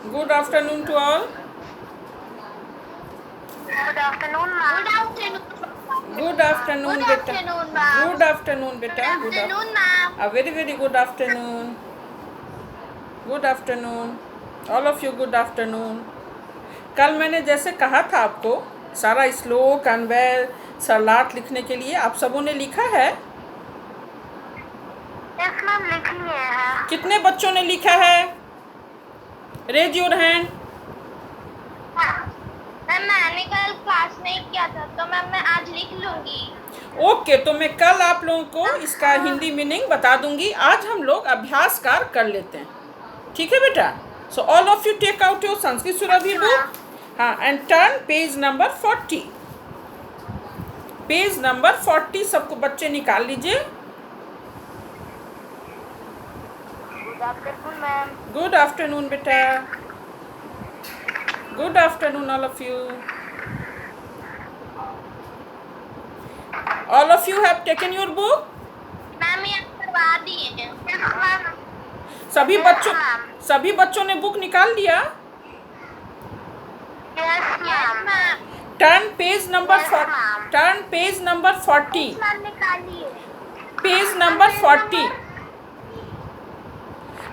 Good afternoon to all. Good afternoon, ma'am. Good afternoon, Good beta. afternoon, ma'am. Good afternoon, beta. Good afternoon, ma'am. A very very good afternoon. Good afternoon. All of you good afternoon. कल मैंने जैसे कहा था आपको सारा श्लोक अन्वय सरलाट लिखने के लिए आप सबों ने लिखा है। Yes, ma'am, लिख लिए हैं। कितने बच्चों ने लिखा है? Raise your hand. मैम मैंने कल क्लास नहीं किया था तो मैम मैं आज लिख लूंगी। ओके, तो मैं कल आप लोगों को इसका हिंदी मीनिंग बता दूंगी। आज हम लोग अभ्यासकार कर लेते हैं, ठीक है बेटा? So all of you take out your Sanskrit Surabhi book, हाँ, and turn page number 40। Page number 40 सबको बच्चे निकाल लीजिए। Good afternoon ma'am. Good afternoon बेटा। Good afternoon all of you. All of you have taken your book. Ma'am ये करवा दिए हैं। सभी बच्चों ने बुक निकाल दिया। Yes ma'am. Turn page number 40। Ma'am निकाल लिए। Page number 40।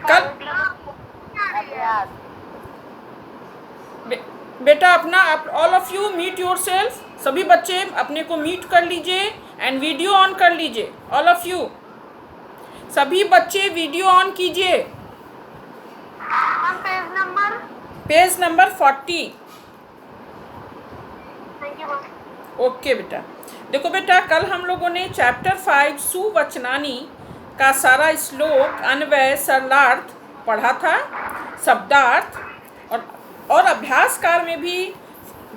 कल बेटा अपना all of you meet yourself. सभी बच्चे अपने को मीट कर लीजिए एंड वीडियो ऑन कर लीजिए। ऑल ऑफ यू सभी बच्चे वीडियो ऑन कीजिए। Page number 40। ओके बेटा, देखो बेटा कल हम लोगों ने चैप्टर 5 सुवचनानी का सारा श्लोक अन्वय सरलार्थ पढ़ा था, शब्दार्थ और अभ्यासकार में भी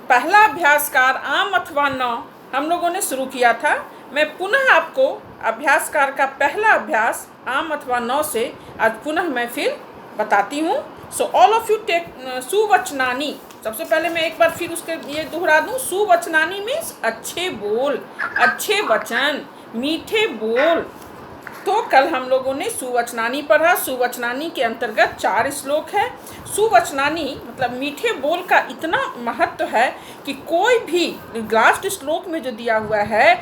पहला अभ्यासकार आम अथवा न हम लोगों ने शुरू किया था। मैं पुनः आपको अभ्यासकार का पहला अभ्यास आम अथवा न से आज पुनः मैं फिर बताती हूँ। So all of you take सुवचनानी। सबसे पहले मैं एक बार फिर उसके ये दोहरा दूँ। सुवचनानी मीन्स अच्छे बोल, अच्छे वचन, मीठे बोल। तो कल हम लोगों ने सुवचनानी पढ़ा। सुवचनानी के अंतर्गत 4 श्लोक है। सुवचनानी मतलब मीठे बोल का इतना महत्व है कि कोई भी लास्ट श्लोक में जो दिया हुआ है,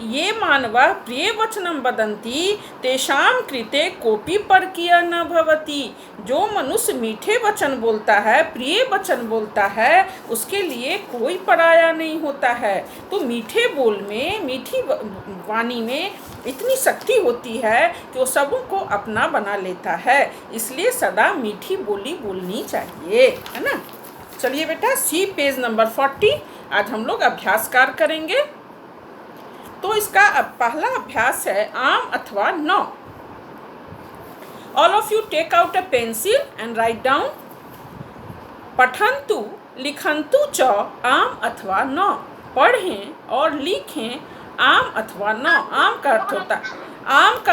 ये मानवः प्रिय वचनम वदन्ति तेषां कृते कोपि परकीय न भवति। जो मनुष्य मीठे वचन बोलता है, प्रिय वचन बोलता है, उसके लिए कोई पराया नहीं होता है। तो मीठे बोल में, मीठी वाणी में इतनी शक्ति होती है कि वो सबों को अपना बना लेता है। इसलिए सदा मीठी बोली बोलनी चाहिए, है ना? चलिए बेटा, सी पेज नंबर 40। आज हम लोग अभ्यासकार करेंगे। तो इसका पहला अभ्यास है आम अथवा न। All of you take out a pencil and write down पठन्तु लिखन्तु च आम अथवा न। पढ़ें और लिखें आम अथवा न। आम का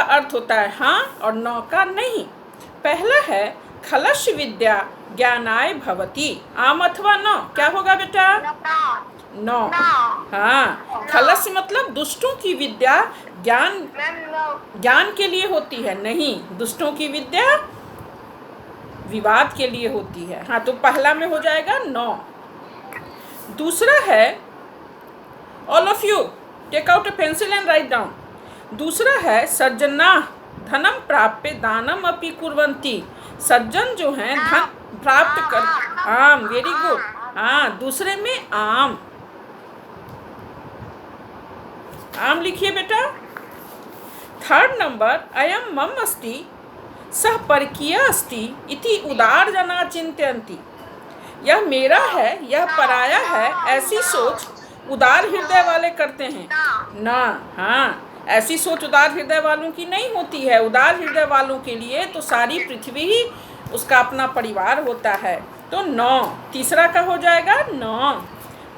अर्थ होता है हाँ और न का नहीं। पहला है खलश विद्या ज्ञानाय भवति। आम अथवा न क्या होगा बेटा? न। हाँ, खलश मतलब दुष्टों की विद्या ज्ञान के लिए होती है, नहीं, दुष्टों की विद्या विवाद के लिए होती है। हाँ, तो पहला में हो जाएगा न। दूसरा है all of you take out a pencil and write down. दूसरा है सज्जना धनम प्राप्य दानम अपि कुर्वन्ति। सज्जन जो हैं धन प्राप्त कर। आम, वेरी गुड। हाँ, दूसरे में आम। आम लिखिए बेटा। थर्ड नंबर अयम मम अस्ति सह परकीय अस्ति इति उदार जना चिंतयन्ति। यह मेरा है, यह पराया है, ऐसी सोच उदार हृदय वाले करते हैं ना। हाँ, ऐसी सोच उदार हृदय वालों की नहीं होती है। उदार हृदय वालों के लिए तो सारी पृथ्वी ही उसका अपना परिवार होता है। तो नौ, तीसरा का हो जाएगा नौ।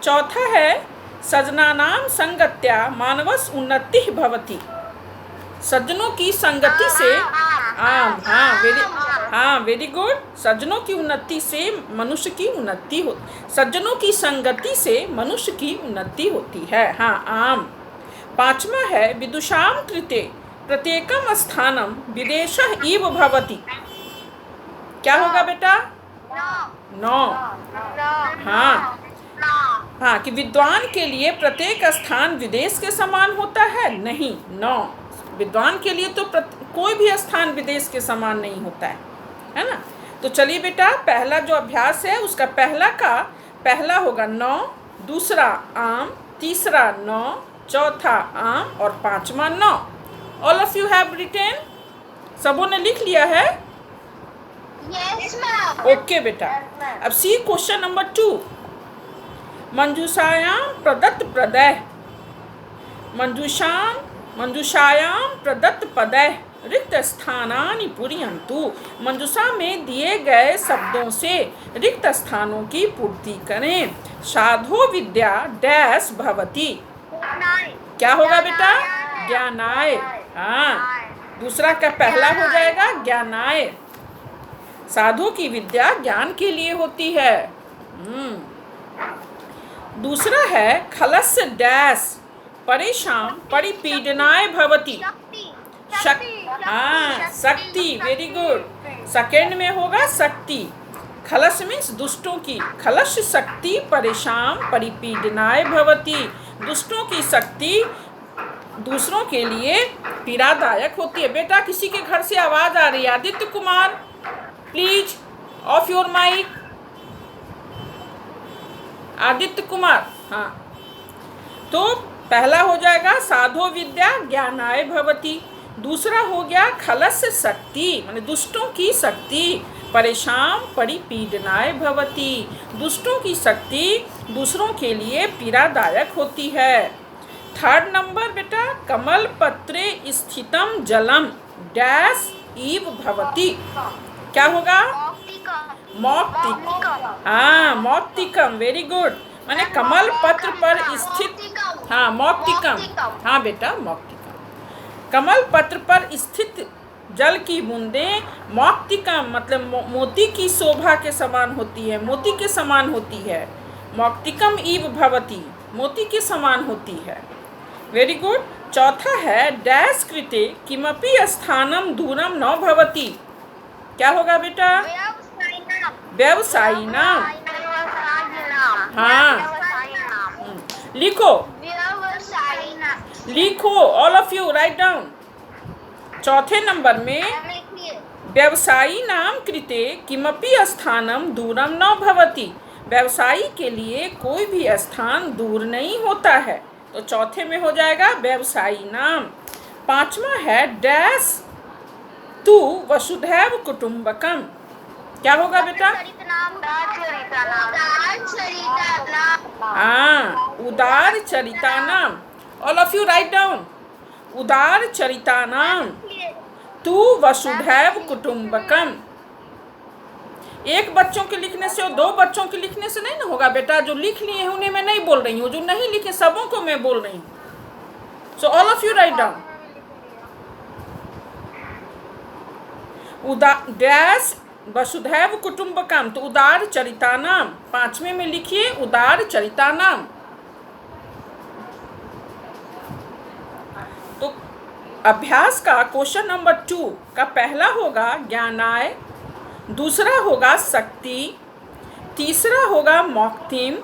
चौथा है सजनानाम संगत्या मानवस उन्नति भवति। सज्जनों की संगति से आम। हाँ, वेरी गुड। सज्जनों की उन्नति से मनुष्य की उन्नति हो। सज्जनों की संगति से मनुष्य की उन्नति होती है। हाँ, आम। पांचवा है विदुषाम कृते प्रत्येकम स्थानम विदेशः इव भवति। क्या होगा बेटा? नौ। हाँ हाँ, कि विद्वान के लिए प्रत्येक स्थान विदेश के समान होता है, नहीं। 9, विद्वान के लिए तो कोई भी स्थान विदेश के समान नहीं होता है ना। तो चलिए बेटा, पहला जो अभ्यास है उसका पहला होगा 9, दूसरा आम, तीसरा 9, चौथा आम और पांचवा 9। All of you have written? सबों ने लिख लिया है? Yes ma'am. ओके बेटा। अब सी क्वेश्चन नंबर 2। मंजूषायां प्रदत्त प्रदय, मंजूषायां प्रदत्त पदय रिक्त स्थानानि पूरयन्तु। मंजूषा में दिए गए शब्दों से रिक्त स्थानों की पूर्ति करें। साधो विद्या डैश भवति। क्या होगा बेटा? ज्ञानाय। हाँ, दूसरा का पहला हो जाएगा ज्ञानाय। साधु की विद्या ज्ञान के लिए होती है। दूसरा है खलस्य डैश परेशान परिपीडनाय भवति। हाँ, शक्ति। Very good. सेकेंड में होगा शक्ति। खलस मीन्स दुष्टों की, खलस्य शक्ति परेशान परिपीडनाय भवति। दुष्टों की शक्ति दूसरों के लिए पीड़ादायक होती है। बेटा, किसी के घर से आवाज आ रही है। Aditya Kumar, please off your mic. Aditya Kumar. हाँ, तो पहला हो जाएगा साधो विद्या ज्ञानाय भवति। दूसरा हो गया खलस्य शक्ति, माने दुष्टों की शक्ति परेशान परिपीडनाय भवति। दुष्टों की शक्ति दूसरों के लिए पीड़ादायक होती है। थर्ड नंबर बेटा, कमल पत्रे स्थितम जलम डैश इव भवति। क्या होगा? मौक्तिकम। हाँ, मौक्तिकम। Very good. माने कमल पत्र पर स्थित। हाँ, मौक्तिकम। हाँ बेटा, मौक्तिकम। कमल पत्र पर स्थित जल की बूंदें मौक्तिकम मतलब मोती की शोभा के समान होती है, मोती के समान होती है। मौक्तिकम इव भवति, मोती के समान होती है। Very good. चौथा है डैश कृते किमपि स्थानम दूरम न भवति। क्या होगा बेटा? व्यवसायी नाम। हाँ, लिखो लिखो, all of you write down. चौथे नंबर में व्यवसायी नाम कृते किमपि स्थानम दूरम न भवति। व्यवसायी के लिए कोई भी स्थान दूर नहीं होता है, तो चौथे में हो जाएगा व्यवसायी नाम। पांचवा है डैश तू वसुधैव कुटुंबकम। क्या होगा बेटा? हाँ, उदार चरिता नाम। All of you write down. उदार चरिता नाम तू वसुधैव कुटुंबकम। एक बच्चों के लिखने से और दो बच्चों के लिखने से नहीं ना होगा बेटा। जो लिख लिए हैं उन्हें मैं नहीं बोल रही हूँ, जो नहीं लिखे सबों को मैं बोल रही हूँ। So all of you write down. Dash वसुधैव कुटुंबकम, तो उदार चरिता नाम। पांचवें में लिखिए उदार चरिता नाम। तो अभ्यास का क्वेश्चन नंबर 2 का पहला होगा ज्ञानाय, दूसरा होगा शक्ति, तीसरा होगा मौक्तिम,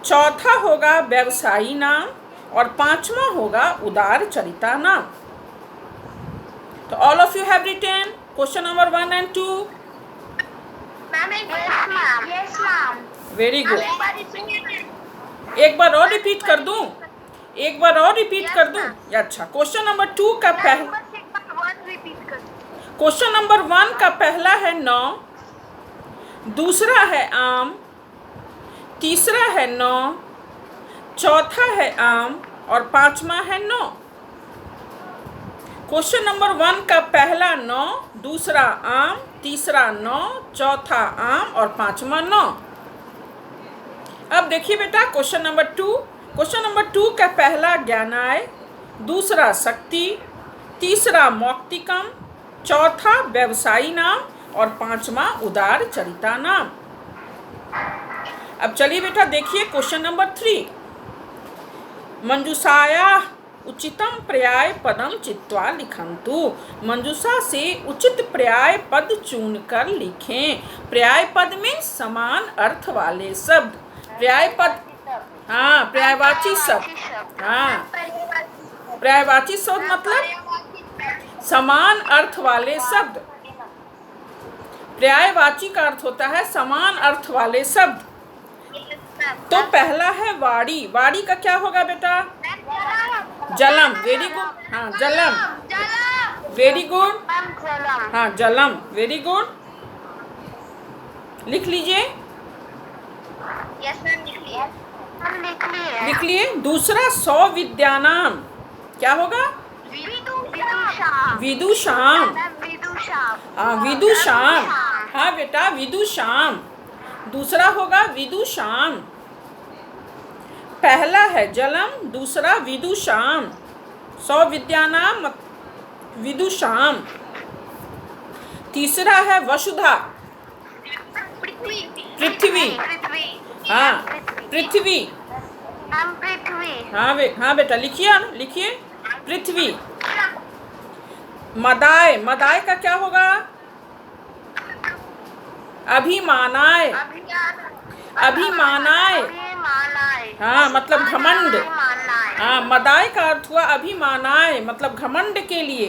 चौथा होगा व्यवसायी नाम और पांचवा होगा उदार चरिता नाम। तो all of you have written question number 1 and 2? Yes, ma'am. Very good. एक बार और रिपीट कर दूं? एक बार और रिपीट कर दूं? अच्छा, क्वेश्चन नंबर 2 का पहला, क्वेश्चन नंबर 1 का पहला है 9, दूसरा है आम, तीसरा है 9, चौथा है आम और पांचवा है 9। क्वेश्चन नंबर 1 का पहला 9, दूसरा आम, तीसरा 9, चौथा आम और पांचवा 9। अब देखिए बेटा क्वेश्चन नंबर 2। क्वेश्चन नंबर 2 का पहला ज्ञानाय, दूसरा शक्ति, तीसरा मौक्तिकम, चौथा व्यवसायी नाम और पांचवा उदार चरिता नाम। अब चलिए बेटा देखिए क्वेश्चन नंबर 3। मंजूषाया उचितम पर्याय पदम चित्वा लिखन्तु। मंजूषा से उचित पर्याय पद चुनकर लिखें। पर्याय पद में समान अर्थ वाले शब्द। पर्याय पद, हाँ, पर्यायवाची शब्द, हाँ, पर्यायवाची शब्द मतलब समान अर्थ वाले शब्द। पर्यायवाची का अर्थ होता है समान अर्थ वाले शब्द। तो पहला है वाड़ी। वाड़ी का क्या होगा बेटा? जलम। वेरी गुड, हाँ, जलम, वेरी गुड, हाँ, जलम, वेरी गुड। लिख लीजिए, लिख लिए। दूसरा सौविद्यानाम क्या होगा? विदुषाम, हाँ, विदुषाम, हाँ बेटा, विदुषाम। दूसरा होगा विदुषाम। पहला है जलम, दूसरा विदुषाम। सौविद्यानाम विदुषाम। तीसरा है वसुधा, पृथ्वी, हाँ, पृथ्वी, हाँ बेटा, लिखिए, लिखिए, पृथ्वी। मदाय, मदाय का क्या होगा? अभिमानाय, अभिमानाय, हाँ, मतलब घमंड। हाँ, मदाय का अर्थ हुआ अभिमानाय, मतलब घमंड के लिए,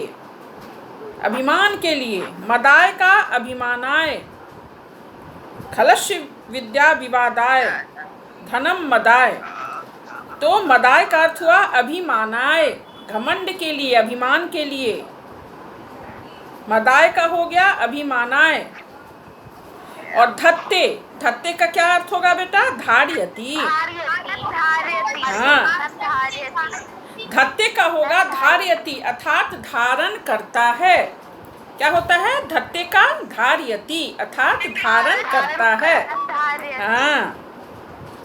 अभिमान के लिए। मदाय का अभिमानाय। खलस्य विद्या विवादाय धनम मदाय। तो मदाय का अर्थ हुआ अभिमानाय, घमंड के लिए, अभिमान के लिए। मदाय का हो गया अभिमानाय। और धत्ते, धत्ते का क्या अर्थ होगा बेटा? धार्यति, हाँ, धत्ते का होगा धार्यति, अर्थात धारण करता है। क्या होता है? धत्ते का धार्यति, अर्थात धारण करता है। हाँ,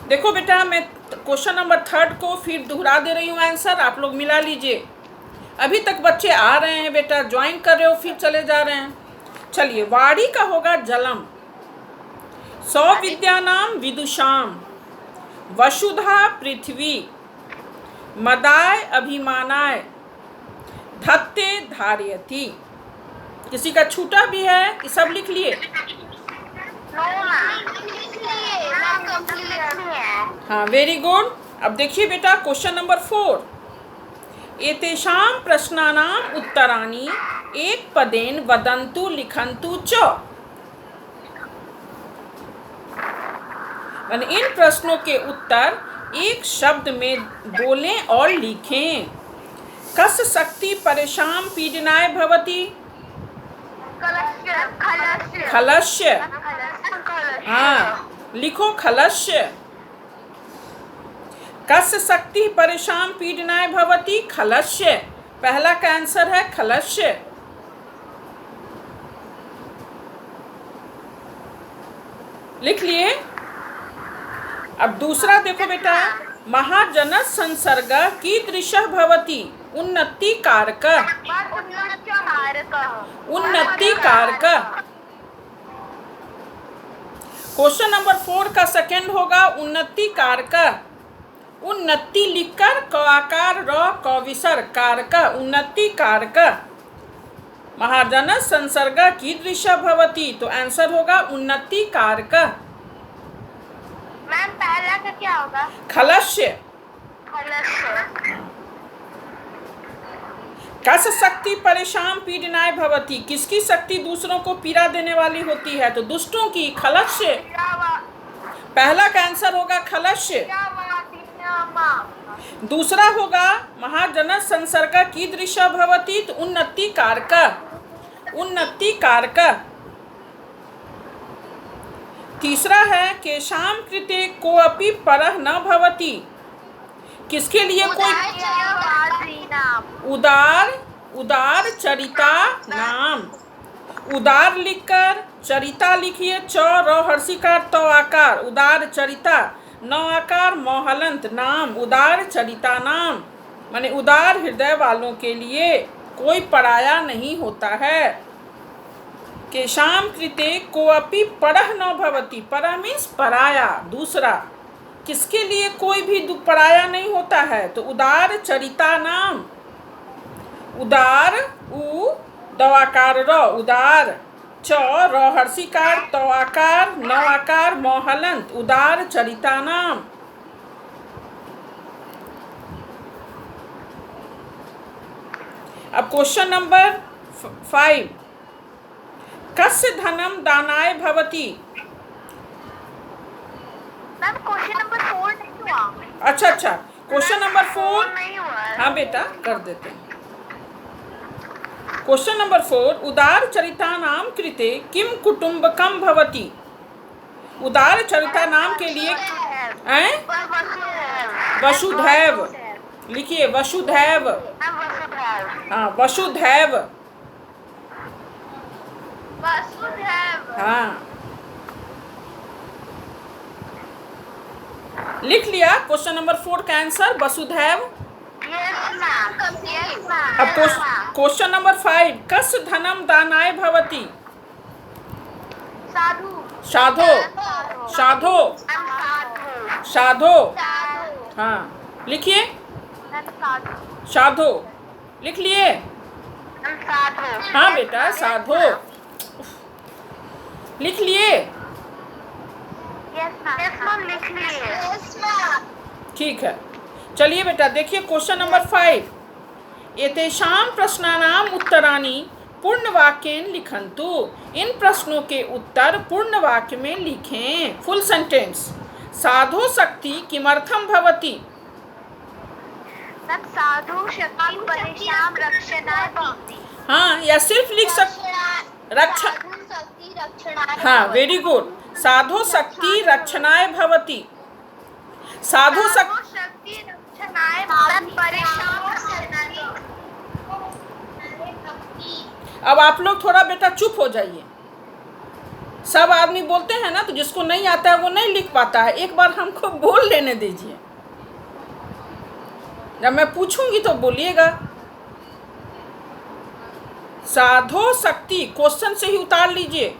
देखो बेटा, मैं क्वेश्चन नंबर 3 को फिर दोहरा दे रही हूँ आंसर, आप लोग मिला लीजिए। अभी तक बच्चे आ रहे हैं बेटा, ज्वाइन कर रहे हो, फिर चले जा रहे हैं। चलिए, वाड़ी का होगा जलम, सौविद्यानाम विदुषाम, वसुधा पृथ्वी, मदाय अभिमानाय, धत्ते धार्यति। किसी का छूटा भी है कि सब लिख लिए? हाँ, वेरी गुड। अब देखिए बेटा, क्वेश्चन नंबर 4। एतेषां प्रश्नानां उत्तराणि एक पदेन वदन्तु लिखन्तु च। इन प्रश्नों के उत्तर एक शब्द में बोलें और लिखें। कस शक्ति परेशान पीडनाय भवति? खलस्य, हाँ, लिखो खलस्य। कस शक्ति परेशान पीडनाय भवति? खलस्य। पहला का आंसर है खलस्य। लिख लिए। अब दूसरा देखो बेटा, महाजन संसर्ग कीदृशः भवति? उन्नति कारक, उन्नति कारक। क्वेश्चन नंबर 4 का सेकंड होगा उन्नति कारक। उन्नति लिखकर क आकार र क विसर्ग कारक, उन्नति कारक। महाजन संसर्ग कीदृशः भवति, तो आंसर होगा उन्नति कारक। मैम, पहला का क्या होगा? खलस्य। कस शक्ति परेशान पीडनाय भवति? किसकी शक्ति दूसरों को पीड़ा देने वाली होती है? तो दुष्टों की। खलस्य, पहला का आंसर होगा खलस्य। दूसरा होगा महाजन संसर्ग कीदृशः भवति, तो उन्नति कारक, उन्नति कारक। तीसरा है केशाम कृते कोऽपि परः न भवति? किसके लिए कोई? उदार, उदार चरिता नाम। उदार लिखकर चरिता लिखिए, च र हर्षिकार त आकार, उदार चरिता, न आकार मोहलंत नाम, उदार चरिता नाम। माने उदार हृदय वालों के लिए कोई पराया नहीं होता है। केशाम कृते कोऽपि परः न भवति। परः मीन्स पराया, दूसरा। किसके लिए कोई भी पराया नहीं होता है? तो उदार चरिता नाम, उदार उ दवाकार र, उदार च र हर्षिकार तवाकार नवाकार मोहलंत, उदार चरिता नाम। अब क्वेश्चन नंबर 5, कस्य धनम दानाय भवति? मैम क्वेश्चन नंबर 4 नहीं हुआ। अच्छा, क्वेश्चन नंबर 4 नहीं हुआ है। हाँ बेटा कर देते हैं। क्वेश्चन नंबर 4, उदार चरिता नाम कृते किम कुटुंबकम भवति? उदार चरिता नाम के लिए हैं? वसुधैव लिखिए, वसुधैव। हाँ वसुधैव, हाँ लिख लिया क्वेश्चन नंबर 4 का आंसर वसुधैव। अब क्वेश्चन नंबर 5, कस्य धनम दानाय भवति? साधो, साधो, साधो, हाँ लिखिए, साधो लिख लिए। हाँ बेटा साधो लिख लिए। ठीक है, चलिए बेटा देखिए क्वेश्चन नंबर 5, एतेषां प्रश्नानाम उत्तराणि पूर्ण वाक्येन लिखन्तु। इन प्रश्नों के उत्तर पूर्ण वाक्य में लिखें। Full sentence. साधो शक्ति किमर्थम भवति? साधु शक्ति परेशान रक्षणाय भवति। हाँ, या सिर्फ लिख रक्षा, हाँ वेरी गुड। साधो शक्ति रक्षणाय भवति। साधो शक्ति रक्षणाय परेशान। अब आप लोग थोड़ा बेटा चुप हो जाइए। सब आदमी बोलते हैं ना, तो जिसको नहीं आता है वो नहीं लिख पाता है। एक बार हमको बोल लेने दीजिए, जब मैं पूछूंगी तो बोलिएगा। साधो शक्ति क्वेश्चन से ही उतार लीजिए,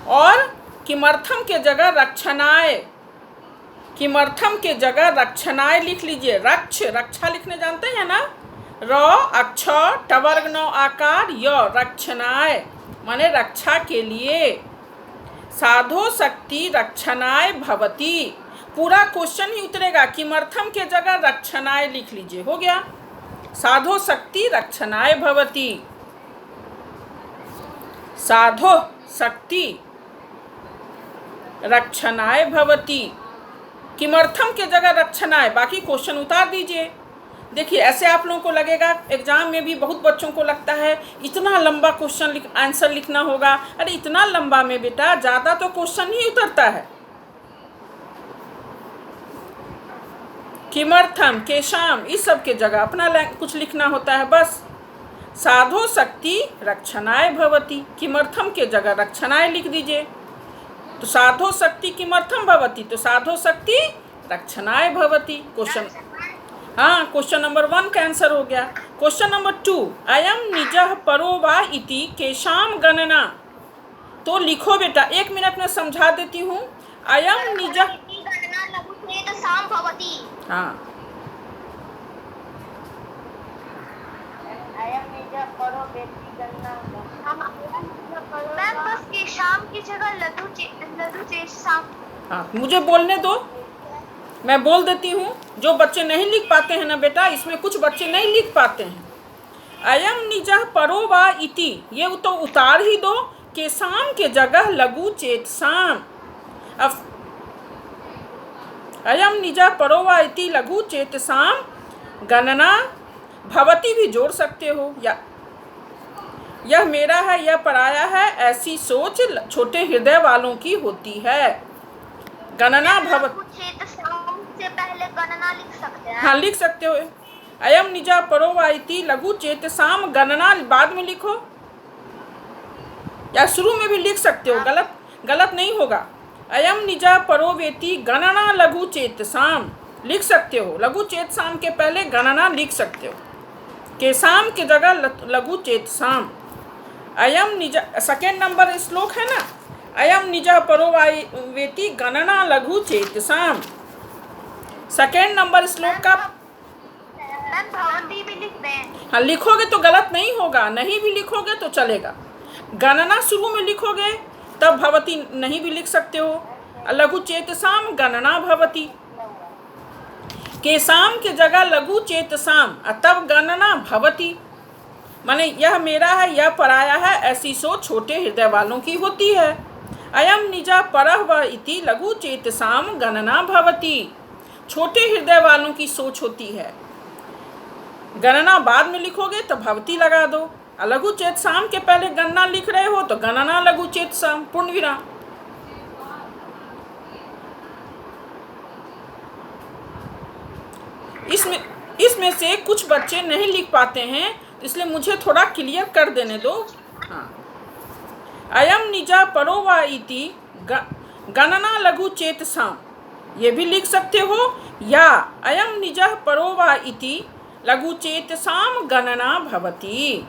और किमर्थम के जगह रक्षणाय, किमर्थम के जगह रक्षणाय लिख लीजिए। रक्षा लिखने जानते हैं ना? र अक्ष टवर्ग नौ आकार य, रक्षणाय माने रक्षा के लिए। साधो शक्ति रक्षणाय भवति, पूरा क्वेश्चन ही उतरेगा। किमर्थम के जगह रक्षणाय लिख लीजिए, हो गया। साधो शक्ति रक्षणाय भवति। साधो शक्ति रक्षणाय भवति, किमर्थम के जगह रक्षणाय, बाकी क्वेश्चन उतार दीजिए। देखिए ऐसे आप लोगों को लगेगा, एग्जाम में भी बहुत बच्चों को लगता है इतना लंबा क्वेश्चन आंसर लिखना होगा। अरे इतना लंबा में बेटा ज़्यादा तो क्वेश्चन ही उतरता है। किमर्थम केशाम इस सब के जगह अपना कुछ लिखना होता है बस। साधो शक्ति रक्षणाय भवति, किमर्थम के जगह रक्षणाय लिख दीजिए। तो साधो शक्ति किमर्थम भवति, तो साधो शक्ति रक्षणाय भवति। क्वेश्चन, हाँ क्वेश्चन नंबर 1 का आंसर हो गया। क्वेश्चन नंबर 2, अयम निजः परो वा इति केशाम गणना। तो लिखो बेटा, 1 मिनट में समझा देती हूँ। अयम निजः, हाँ शाम की जगह लघु चेष्टाम। हाँ मुझे बोलने दो, मैं बोल देती हूँ। जो बच्चे नहीं लिख पाते हैं ना बेटा, इसमें कुछ बच्चे नहीं लिख पाते हैं। अयम निजः परो वा इति, ये तो उतार ही दो। केशाम के जगह लघु चेतसाम। अब अयम निजः परो वा इति लघु चेतसाम गणना भवति भी जोड़ सकते हो। या यह मेरा है, यह पराया है, ऐसी सोच छोटे हृदय वालों की होती है। गणना भवति से पहले गणना लिख सकते हैं। हाँ लिख सकते हो। अयम निजः परो वा इति लघु चेतसाम गणना बाद में लिखो, या शुरू में भी लिख सकते हो, गलत नहीं होगा। अयम निजः परो वेति गणना लघु चेतसाम लिख सकते हो। लघु चेतसाम के पहले गणना लिख सकते हो। केसाम के जगह लघु चेतसाम। अयम निज, सेकेंड नंबर श्लोक है ना, अयम निजः परो वेति गणना लघु चेतसाम। सेकेंड नंबर श्लोक का मैम भवती भी लिख दें। हाँ, लिखोगे तो गलत नहीं होगा, नहीं भी लिखोगे तो चलेगा। गणना शुरू में लिखोगे तब भवती नहीं भी लिख सकते हो। लघु चेतसाम गणना भवती, केसाम के जगह लघु चेतसाम तब गणना भवती। माने यह मेरा है, यह पराया है, ऐसी सोच छोटे हृदय वालों की होती है। अयम निजा परह व इति लघु चेतसाम गणना भवती, छोटे हृदय वालों की सोच होती है। गणना बाद में लिखोगे तो भवती लगा दो। लघु चेतसाम के पहले गणना लिख रहे हो तो गणना लघु चेतसाम पूर्ण विराम। इसमें से कुछ बच्चे नहीं लिख पाते हैं, इसलिए मुझे थोड़ा क्लियर कर देने दो। हाँ, अयम निजा परो वा इति गणना लघु चेतसाम, ये भी लिख सकते हो, या अयम निजा परो वा इति लघु चेतसाम गणना भवती।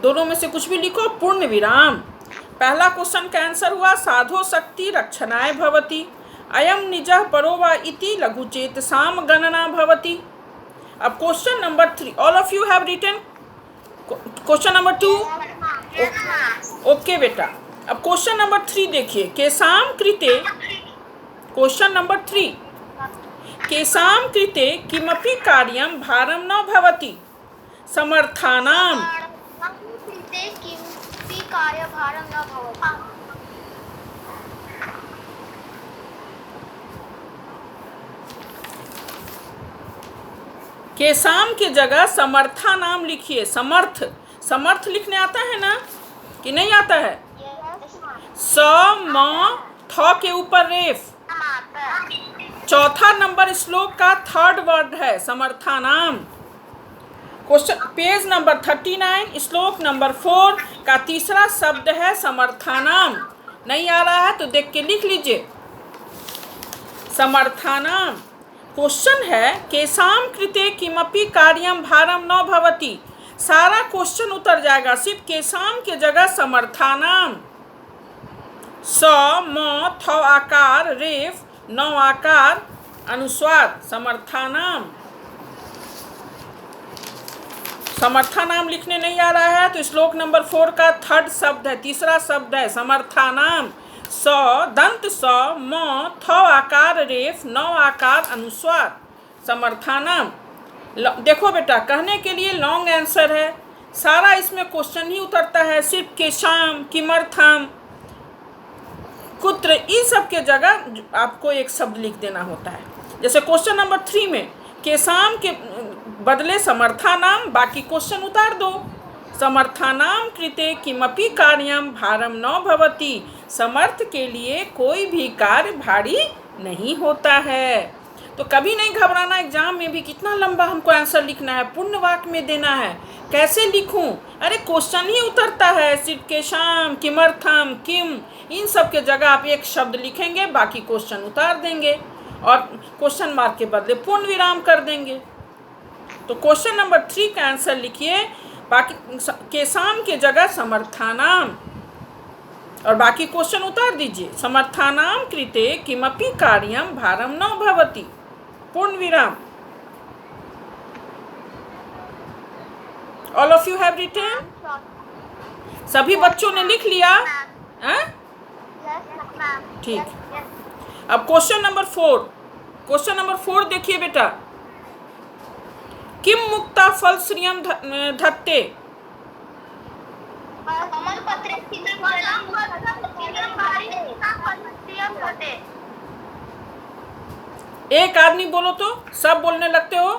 दोनों में से कुछ भी लिखो, पूर्ण विराम। पहला क्वेश्चन का आंसर हुआ साधो शक्ति रक्षणाय भवती, अयम निजः परो वा इति लघु चेतसाम गणना भवती। अब question number 3, all of you have written question number 2? Okay बेटा। अब क्वेश्चन नंबर 3 देखिए, केसाम कृते, क्वेश्चन नंबर 3, केसाम कृते किमपि कार्यं भारं न भवति समर्थानाम, किमपि कार्यभारं न भवति। केसाम की जगह समर्था नाम लिखिए। समर्थ, समर्थ लिखने आता है ना कि नहीं आता है? स म थ के ऊपर रेफ। चौथा नंबर श्लोक का थर्ड वर्ड है समर्था नाम। क्वेश्चन पेज नंबर 39 श्लोक नंबर 4 का तीसरा शब्द है समर्थानाम। नहीं आ रहा है तो देख के लिख लीजिए, समर्थानाम। क्वेश्चन है केसाम कृते किमपि कार्यं भारं न भवति, सारा क्वेश्चन उतर जाएगा, सिर्फ केसाम के जगह समर्थानाम। स म थ आकार रेफ, न आकार अनुस्वार, समर्थानाम। समर्थानाम लिखने नहीं आ रहा है तो श्लोक नंबर 4 का थर्ड शब्द है, तीसरा शब्द है समर्थानाम। स दंत स म थ आकार रेफ, न आकार अनुस्वार, समर्थानाम। देखो बेटा, कहने के लिए लॉन्ग आंसर है, सारा इसमें क्वेश्चन ही उतरता है, सिर्फ केशाम, किमर्थम, कुत्र, इन सब के जगह आपको एक शब्द लिख देना होता है। जैसे क्वेश्चन नंबर 3 में केसाम के बदले समर्थानाम, बाकी क्वेश्चन उतार दो। समर्थानाम कृते किमपि कार्यं भारं न भवति, समर्थ के लिए कोई भी कार्य भारी नहीं होता है। तो कभी नहीं घबराना, एग्जाम में भी कितना लंबा हमको आंसर लिखना है, पूर्ण वाक्य में देना है, कैसे लिखूं? अरे क्वेश्चन ही उतरता है, सिर्फ केशाम, किमर्थम, किम, इन सब के जगह आप एक शब्द लिखेंगे, बाकी क्वेश्चन उतार देंगे और क्वेश्चन मार्क के बदले पूर्ण विराम कर देंगे। तो क्वेश्चन नंबर 3 का आंसर लिखिए, बाकी केसाम के जगह समर्थानाम और बाकी क्वेश्चन उतार दीजिए। समर्थानाम कृते किमपि कार्यं भारं न भवति, पूर्ण विराम। All of you have written? सभी बच्चों ने लिख लिया? ठीक। अब क्वेश्चन नंबर 4, क्वेश्चन नंबर 4 देखिए बेटा, किम मुक्ता फल श्रियम धत्ते, एक आदमी बोलो तो सब बोलने लगते हो।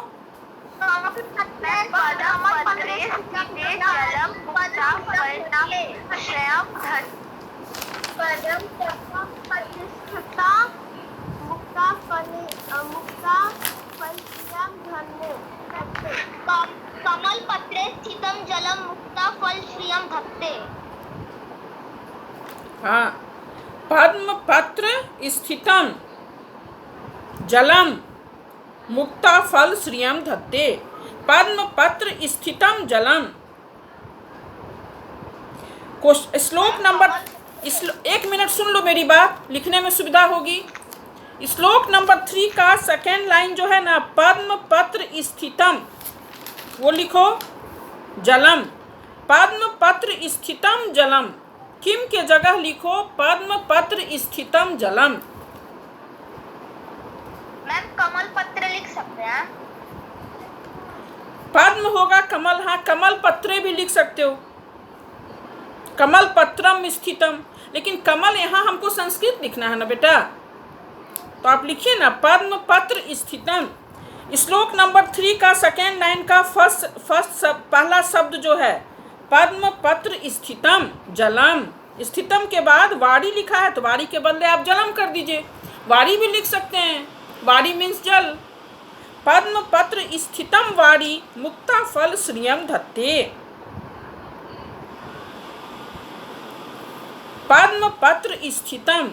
कमल पत्रे स्थितम जलम मुक्ता फल श्रियम धत्ते। हाँ, पद्म पत्र स्थितम जलम मुक्ता फल श्रियम धत्ते, पद्म पत्र स्थितम जलम। श्लोक नंबर, 1 मिनट सुन लो मेरी बात, लिखने में सुविधा होगी। श्लोक नंबर 3 का सेकेंड लाइन जो है ना, पद्म पत्र स्थितम, वो लिखो जलम। पद्म पत्र स्थितम जलम, किम के जगह लिखो पद्म पत्र स्थितम जलम। मैम कमल पत्र लिख सकते हैं। पद्म होगा कमल, हाँ कमल पत्रे भी लिख सकते हो, कमल पत्रम स्थितम, लेकिन कमल यहाँ हमको संस्कृत लिखना है ना बेटा, तो आप लिखिए ना पद्म पत्र स्थितम। श्लोक नंबर 3 का सेकेंड लाइन का पहला शब्द जो है पद्म पत्र स्थितम जलम, स्थितम के बाद वाड़ी लिखा है तो वाड़ी के बदले आप जलम कर दीजिए, वाड़ी भी लिख सकते हैं, वाड़ी मीन्स जल। पद्म पत्र स्थितम वाड़ी मुक्ता फल श्रियम धत्ते, पद्म पत्र स्थितम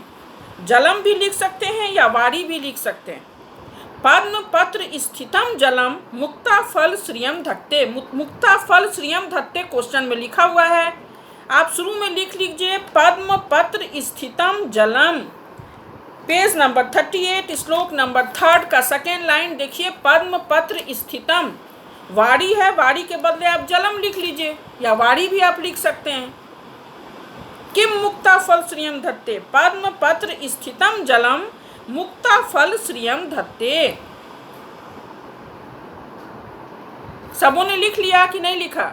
जलम भी लिख सकते हैं या वाड़ी भी लिख सकते हैं। पद्म पत्र स्थितम जलम मुक्ता फल श्रियम धत्ते, मुक्ता फल श्रियम धत्ते क्वेश्चन में लिखा हुआ है, आप शुरू में लिख लीजिए पद्म पत्र स्थितम जलम। पेज नंबर 38 श्लोक नंबर 3 का सेकेंड लाइन देखिए, पद्म पत्र स्थितम, वाड़ी है, वाड़ी के बदले आप जलम लिख लीजिए या वाड़ी भी आप लिख सकते हैं। किम मुक्ता फल श्रियम धत्ते, पद्म पत्र स्थितम जलम मुक्ता फल श्रियम धत्ते। सबों ने लिख लिया कि नहीं लिखा?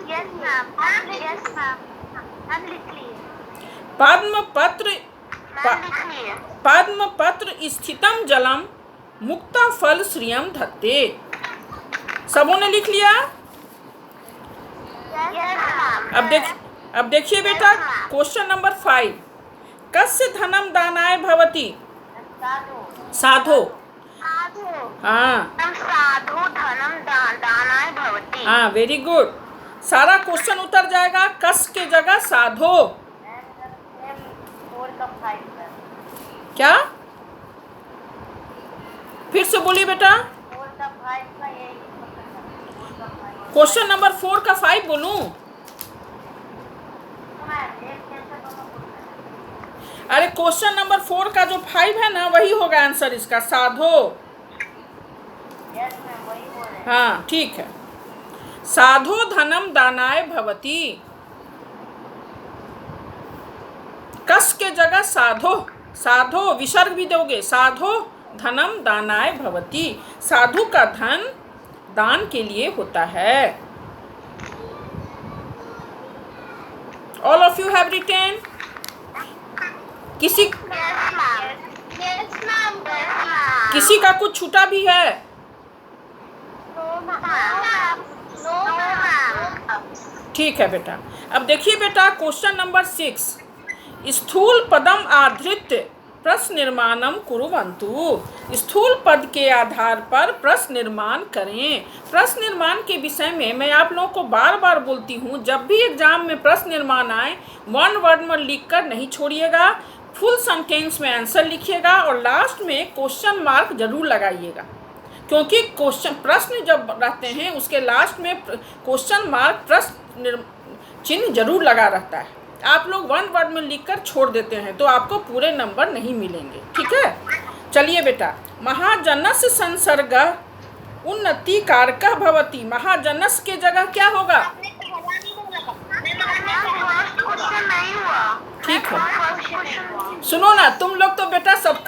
यस मैम, यस मैम लिख लिए। पद्म पत्र लिख लिए। पद्म पत्र स्थितम जलम मुक्ता फल श्रियम धत्ते, सबों ने लिख लिया? अब देखिए बेटा क्वेश्चन नंबर 5, कस्य धनम दानाय भवति? साधो। हाँ साधु धनम दानाय भवति। हाँ वेरी गुड, सारा क्वेश्चन उतर जाएगा कस के जगह साधो। क्या फिर से बोलिए बेटा, क्वेश्चन नंबर 4 का 5 बोलूं? अरे क्वेश्चन नंबर 4 का जो 5 है ना वही होगा आंसर इसका, साधो। हाँ ठीक है, साधो धनम दानाय भवति, कस के जगह साधो, साधो विसर्ग भी दोगे, साधो धनम दानाय भवति, साधु का धन दान के लिए होता है। All of you have written? किसी का कुछ छूटा भी है? ठीक है बेटा। अब देखिए बेटा क्वेश्चन नंबर 6, स्थूल पदम आधृत्य प्रश्न निर्माणम कुर्वन्तु, स्थूल पद के आधार पर प्रश्न निर्माण करें। प्रश्न निर्माण के विषय में मैं आप लोगों को बार बार बोलती हूँ, जब भी एग्जाम में प्रश्न निर्माण आए वन वर्ड में लिख कर नहीं छोड़िएगा, फुल सेंटेंस में आंसर लिखिएगा और लास्ट में क्वेश्चन मार्क जरूर लगाइएगा, क्योंकि क्वेश्चन प्रश्न जब रहते हैं उसके लास्ट में क्वेश्चन मार्क प्रश्न चिन्ह जरूर लगा रहता है। आप लोग वन वर्ड में लिखकर छोड़ देते हैं तो आपको पूरे नंबर नहीं मिलेंगे, ठीक है। चलिए बेटा, महाजनस संसर्ग उन्नति कारक भवति, महाजनस के जगह क्या होगा? ठीक है, सुनो ना, तुम लोग तो बेटा सब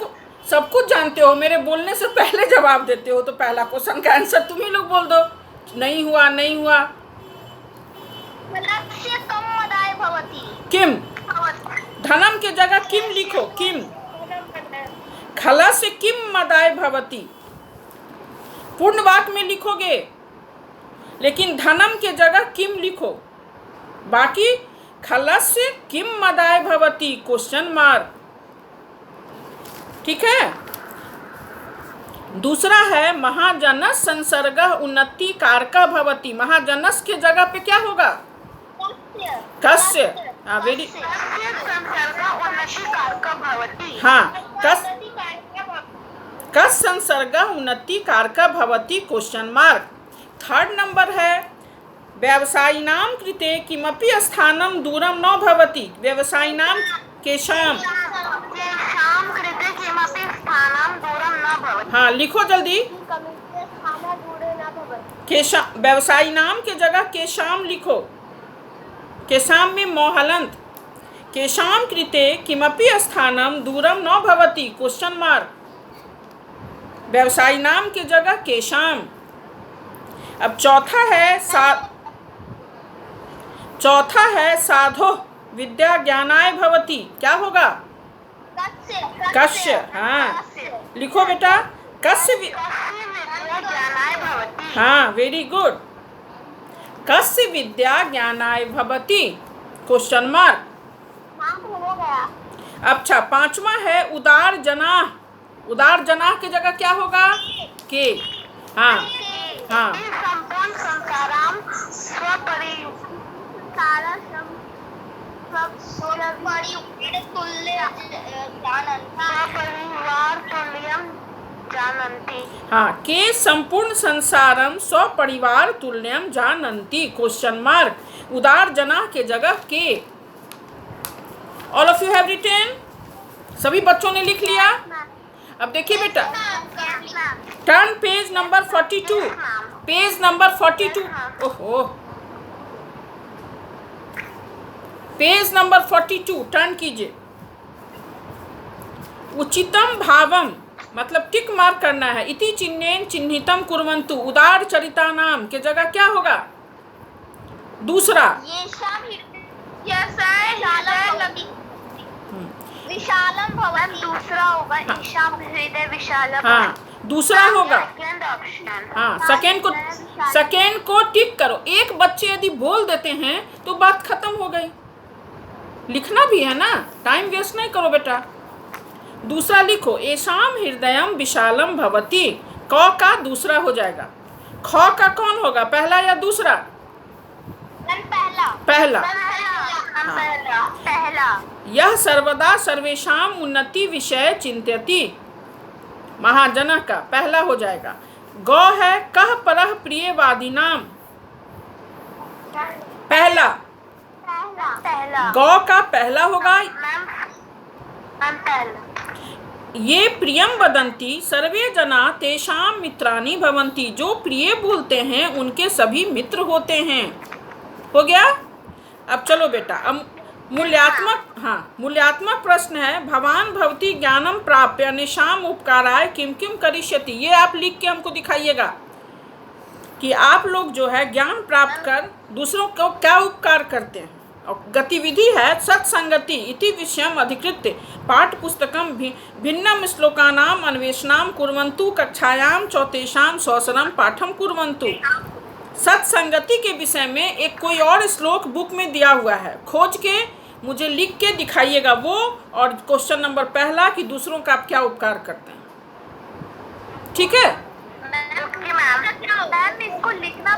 कुछ जानते हो, मेरे बोलने से पहले जवाब देते हो, तो पहला क्वेश्चन का आंसर तुम ही लोग बोल दो, नहीं हुआ नहीं हुआ। किम, धनम के जगह किम लिखो, किम, खला से किम मदाय भवति, पूर्ण वाक्य में लिखोगे, लेकिन धनम के जगह किम लिखो, बाकी खला से किम मदाय भवति क्वेश्चन मार्क, ठीक है। दूसरा है महाजनस संसर्ग उन्नति कारक भवति, महाजनस के जगह पे क्या होगा? कस्य। हाँ वेरी, हाँ कस संसर्ग उन्नति कारक भवति क्वेश्चन मार्क। थर्ड नंबर है व्यवसायिनां कृते किमपि स्थानं दूरं न भवति, व्यवसायिनां केषां स्थानं दूरं न भवति। हाँ, लिखो जल्दी। गम्यस्थानं दूरे न भवति। केशाम, व्यवसायी नाम के जगह केशाम लिखो। केशाम में मोहलंत। केशाम कृते किमपि स्थानम दूरम न भवति क्वेश्चन मार्क। व्यवसायी नाम के जगह केशाम। अब चौथा है साधो विद्या ज्ञानाय भवति। क्या होगा? कस्य। हाँ, लिखो बेटा। कस्य विद्या ज्ञानाय भवति। हाँ, वेरी गुड। कस्य विद्या ज्ञानाय भवति क्वेश्चन मार्क। हो गया। अच्छा, पांचवा है उदार जनाह। उदार जनाह की जगह क्या होगा? के। हाँ हाँ, संपूर्ण संसाराम जानन्ति। हाँ, के संपूर्ण संसारम स्वपरिवार तुल्यम जानन्ति क्वेश्चन मार्क। उदार जनाह के जगह के। All of you have written? सभी बच्चों ने लिख लिया? अब देखिए बेटा, turn page number 42। Page number 42। ओहो, पेज नंबर 42 टर्न कीजिए। उचितम भावम मतलब टिक मार्क करना है। इति चिन्हेन चिन्हितम कुर्वन्तु। उदार चरिता नाम के जगह क्या होगा? दूसरा। विशालम भवन दूसरा होगा। ईशाम हृदय विशालम। हाँ, दूसरा होगा। हाँ, सेकेंड को टिक करो। एक बच्चे यदि बोल देते हैं तो बात खत्म हो गई। लिखना भी है ना, टाइम वेस्ट नहीं करो बेटा। दूसरा लिखो। एशाम हृदयम विशालम भवति। क का दूसरा हो जाएगा। ख का कौन होगा? पहला या दूसरा? पहला। यह सर्वदा सर्वेषाम उन्नति विषय चिंत्यति। महाजनः का पहला हो जाएगा। गौ है कह परह प्रियवादी नाम। पहला। गौ का पहला होगा। ये प्रियम वदन्ति सर्वे जना तेषाम मित्राणि भवन्ति। जो प्रिय बोलते हैं उनके सभी मित्र होते हैं। हो गया? अब चलो बेटा, अब मूल्यात्मक प्रश्न है। भवान भवती ज्ञानम प्राप्य निशाम उपकाराय किम किम करिष्यति। ये आप लिख के हमको दिखाइएगा कि आप लोग जो है ज्ञान प्राप्त कर दूसरों को क्या उपकार करते हैं। और गतिविधि है सत्संगति इति विषयम अधिकृत्य पाठ पुस्तकम भिन्नम श्लोकानाम अन्वेषणाम कुर्वन्तु कक्षायाम चौथेषाम स्वसरम पाठम कुर्वन्तु। सत्संगति के विषय में एक कोई और श्लोक बुक में दिया हुआ है, खोज के मुझे लिख के दिखाइएगा वो। और क्वेश्चन नंबर पहला कि दूसरों का आप क्या उपकार करते हैं। ठीक है? मैम इसको लिखना